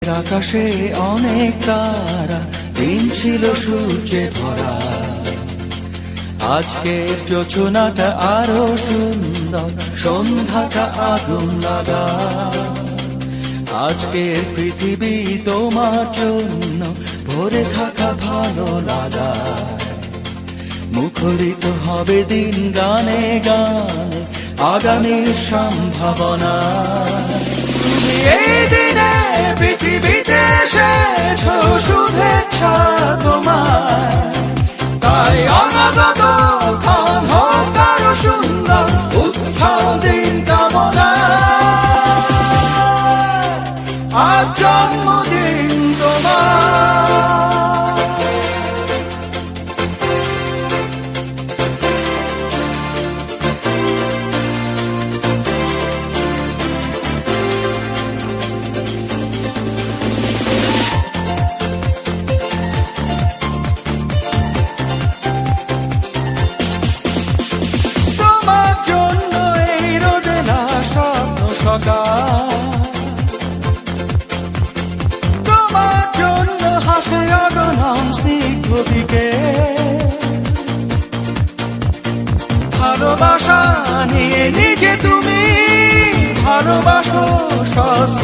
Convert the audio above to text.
আকাশে অনেক তারা, দিন ছিল সূর্যে ভরা। আজকের যোজনাটা আরো সুন্দর, সন্ধ্যাটা আগুন লাগা। আজকের পৃথিবী তোমার জন্য ভরে থাকা ভালো লাগা। মুখরিত হবে দিন গানে গানে, আগামীর সম্ভাবনা। তুমি এই দিনে পৃথিবীতে এসেছো, শুভেচ্ছা তোমার। তাই অনাগত ক্ষণ হোক আরো সুন্দর, উৎসব দিন কামনা। আজ জন্মদিন তোমার। তোমার জন্য হাসে অগণন স্নিগ্ধ দিকে। ভালোবাসা নিয়ে নিজে তুমি ভালোবাসো সব।